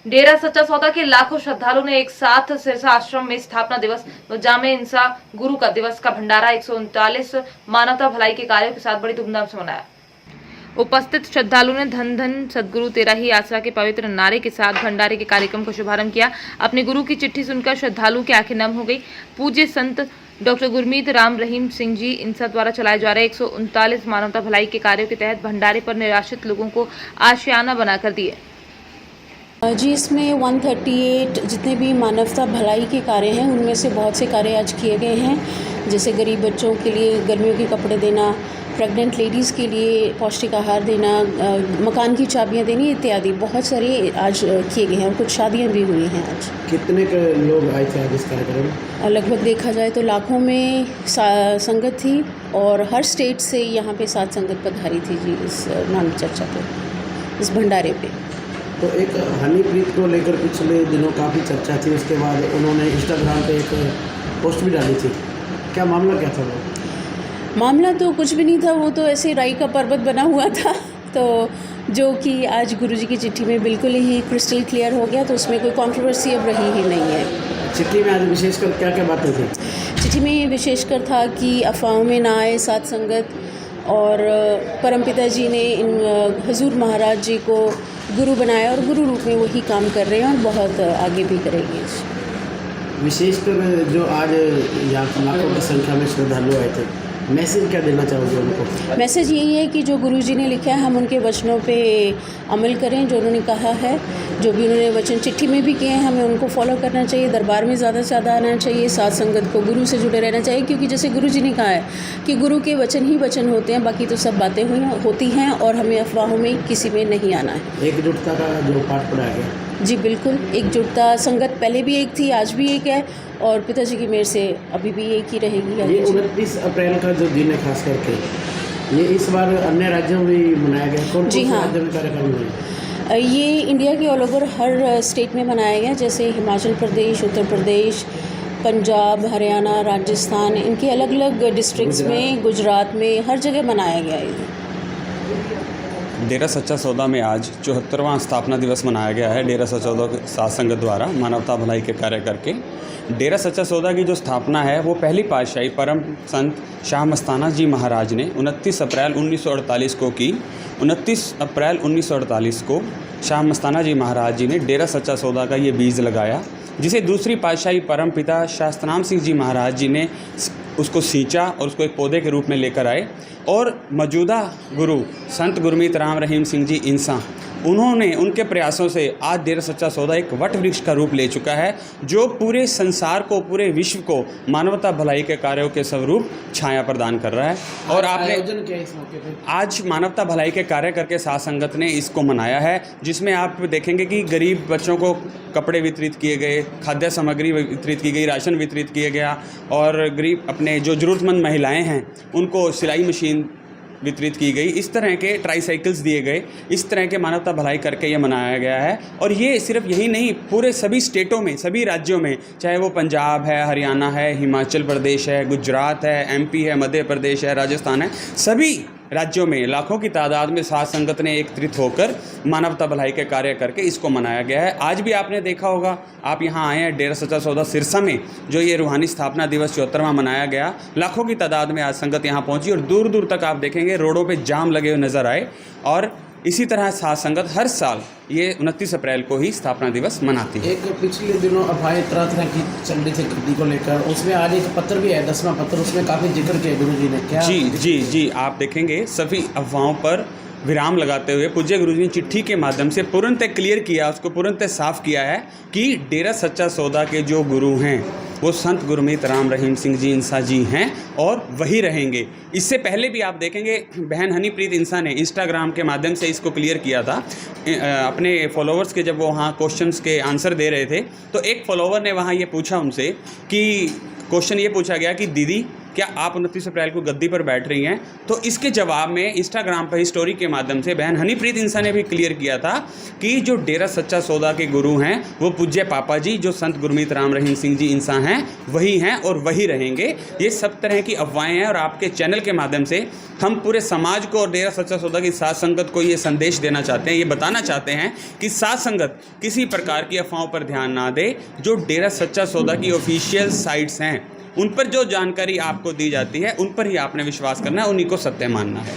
डेरा सच्चा सौदा के लाखों श्रद्धालुओं ने एक साथ सिरसा आश्रम में स्थापना दिवस व जामे इंसा गुरु का दिवस का भंडारा 139 मानवता भलाई के कार्यों के साथ बड़ी धूमधाम से मनाया। उपस्थित श्रद्धालुओं ने धन धन सदगुरु तेरा ही आसरा के पवित्र नारे के साथ भंडारे के कार्यक्रम का शुभारंभ किया। अपने गुरु की चिट्ठी सुनकर श्रद्धालुओं की आंखें नम हो गई। पूज्य संत डॉक्टर गुरमीत राम रहीम सिंह जी इंसा द्वारा चलाए जा रहे 139 मानवता भलाई के कार्यों के तहत भंडारे पर निराश्रित लोगों को आशियाना बनाकर दिए। जी, इसमें 138 जितने भी मानवता भलाई के कार्य हैं उनमें से बहुत से कार्य आज किए गए हैं, जैसे गरीब बच्चों के लिए गर्मियों के कपड़े देना, प्रेग्नेंट लेडीज़ के लिए पौष्टिक आहार देना, मकान की चाबियां देनी इत्यादि बहुत सारे आज किए गए हैं और कुछ शादियां भी हुई हैं आज। कितने के लोग आए थे आज इस कार्यक्रम में? लगभग देखा जाए तो लाखों में संगत थी और हर स्टेट से यहाँ पे साथ संगत पधारी थी जी इस नाम चर्चा पे, इस भंडारे पे। तो एक हनीप्रीत को लेकर पिछले दिनों काफ़ी चर्चा थी, उसके बाद उन्होंने इंस्टाग्राम पे एक पोस्ट भी डाली थी, क्या मामला क्या था वो? मामला तो कुछ भी नहीं था, वो तो ऐसे राई का पर्वत बना हुआ था, तो जो कि आज गुरुजी की चिट्ठी में बिल्कुल ही क्रिस्टल क्लियर हो गया, तो उसमें कोई कंट्रोवर्सी अब रही ही नहीं है। चिट्ठी में आज विशेषकर क्या क्या बातें थी? चिट्ठी में ये विशेषकर था कि अफवाहों में ना आए साथ संगत, और परमपिता जी ने इन हजूर महाराज जी को गुरु बनाया और गुरु रूप में वही काम कर रहे हैं और बहुत आगे भी करेंगे। विशेषकर जो आज यहाँ लाखों की संख्या में श्रद्धालु आए थे, मैसेज क्या देना चाहोगे उनको? मैसेज यही है कि जो गुरुजी ने लिखा है हम उनके वचनों पे अमल करें, जो उन्होंने कहा है, जो भी उन्होंने वचन चिट्ठी में भी किए हैं हमें उनको फॉलो करना चाहिए, दरबार में ज़्यादा से ज़्यादा आना चाहिए, साथ संगत को गुरु से जुड़े रहना चाहिए, क्योंकि जैसे गुरुजी ने कहा है कि गुरु के वचन ही वचन होते हैं, बाकी तो सब बातें होती हैं और हमें अफवाहों में किसी में नहीं आना है। एकजुटता का जो पाठ पढ़ाया गया। जी बिल्कुल, एकजुटता संगत पहले भी एक थी, आज भी एक है और पिताजी की मेहर से अभी भी एक ही रहेगी। ये 29 अप्रैल का जो दिन है खास करके, ये इस बार अन्य राज्यों में भी मनाया गया। कौन जी हाँ, राज्यों में कार्यक्रम हुए? ये इंडिया के ऑल ओवर हर स्टेट में मनाया गया, जैसे हिमाचल प्रदेश, उत्तर प्रदेश, पंजाब, हरियाणा, राजस्थान, इनके अलग अलग डिस्ट्रिक्ट्स में, गुजरात में, हर जगह मनाया गया है। डेरा सच्चा सौदा में आज 74वां स्थापना दिवस मनाया गया है। डेरा सच्चा सौदा साध संगत द्वारा मानवता भलाई के कार्य करके डेरा सच्चा सौदा की जो स्थापना है वो पहली पातशाही परम संत शाह मस्ताना जी महाराज ने 29 अप्रैल 1948 को की। 29 अप्रैल 1948 को शाह मस्ताना जी महाराज जी ने डेरा सच्चा सौदा का ये बीज लगाया, जिसे दूसरी पातशाही परम पिता शास्त्रनाम सिंह जी महाराज जी ने उसको सींचा और उसको एक पौधे के रूप में लेकर आए। और मौजूदा गुरु संत गुरमीत राम रहीम सिंह जी इंसा, उन्होंने उनके प्रयासों से आज डेरा सच्चा सौदा एक वट वृक्ष का रूप ले चुका है, जो पूरे संसार को, पूरे विश्व को मानवता भलाई के कार्यों के स्वरूप छाया प्रदान कर रहा है। और आपने क्या इस मौके पे? आज मानवता भलाई के कार्य करके साध संगत ने इसको मनाया है, जिसमें आप देखेंगे कि गरीब बच्चों को कपड़े वितरित किए गए, खाद्य सामग्री वितरित की गई, राशन वितरित किया गया, और गरीब अपने जो ज़रूरतमंद महिलाएं हैं उनको सिलाई मशीन वितरित की गई, इस तरह के ट्राईसाइकिल्स दिए गए, इस तरह के मानवता भलाई करके ये मनाया गया है। और ये सिर्फ यही नहीं, पूरे सभी स्टेटों में, सभी राज्यों में, चाहे वो पंजाब है, हरियाणा है, हिमाचल प्रदेश है, गुजरात है, एमपी है, मध्य प्रदेश है, राजस्थान है, सभी राज्यों में लाखों की तादाद में साध संगत ने एकत्रित होकर मानवता भलाई के कार्य करके इसको मनाया गया है। आज भी आपने देखा होगा, आप यहाँ आए हैं डेरा सच्चा सौदा सिरसा में, जो ये रूहानी स्थापना दिवस 74वां मनाया गया, लाखों की तादाद में आज संगत यहाँ पहुँची और दूर दूर तक आप देखेंगे रोडों पे जाम लगे हुए नजर आए। और इसी तरह साध संगत हर साल ये 29 अप्रैल को ही स्थापना दिवस मनाती है। एक पिछले दिनों अफवाहें तरह तरह की चल रही थी गद्दी को लेकर, उसमें आज एक पत्र भी है, 10वां पत्र, उसमें काफ़ी जिक्र किया गुरु जी ने। क्या? जी, आप देखेंगे सभी अफवाहों पर विराम लगाते हुए पूज्य गुरु जी ने चिट्ठी के माध्यम से पूर्णतः क्लियर किया, उसको पूर्णतः साफ किया है कि डेरा सच्चा सौदा के जो गुरु हैं वो संत गुरमीत राम रहीम सिंह जी इंसा जी हैं और वही रहेंगे। इससे पहले भी आप देखेंगे बहन हनीप्रीत इंसा ने इंस्टाग्राम के माध्यम से इसको क्लियर किया था अपने फॉलोअर्स के, जब वो वहाँ क्वेश्चंस के आंसर दे रहे थे, तो एक फॉलोअर ने वहाँ ये पूछा उनसे कि क्वेश्चन ये पूछा गया कि दीदी क्या आप 29 अप्रैल को गद्दी पर बैठ रही हैं? तो इसके जवाब में इंस्टाग्राम पर स्टोरी के माध्यम से बहन हनीप्रीत इंसा ने भी क्लियर किया था कि जो डेरा सच्चा सौदा के गुरु हैं वो पूज्य पापा जी, जो संत गुरमीत राम रहीम सिंह जी इंसा हैं, वही हैं और वही रहेंगे। ये सब तरह की अफवाहें हैं और आपके चैनल के माध्यम से हम पूरे समाज को और डेरा सच्चा सौदा की साथ संगत को ये संदेश देना चाहते हैं, ये बताना चाहते हैं कि साथ संगत किसी प्रकार की अफवाहों पर ध्यान ना दे। जो डेरा सच्चा सौदा की ऑफिशियल साइट्स हैं उन पर जो जानकारी आपको दी जाती है उन पर ही आपने विश्वास करना है, उन्हीं को सत्य मानना है।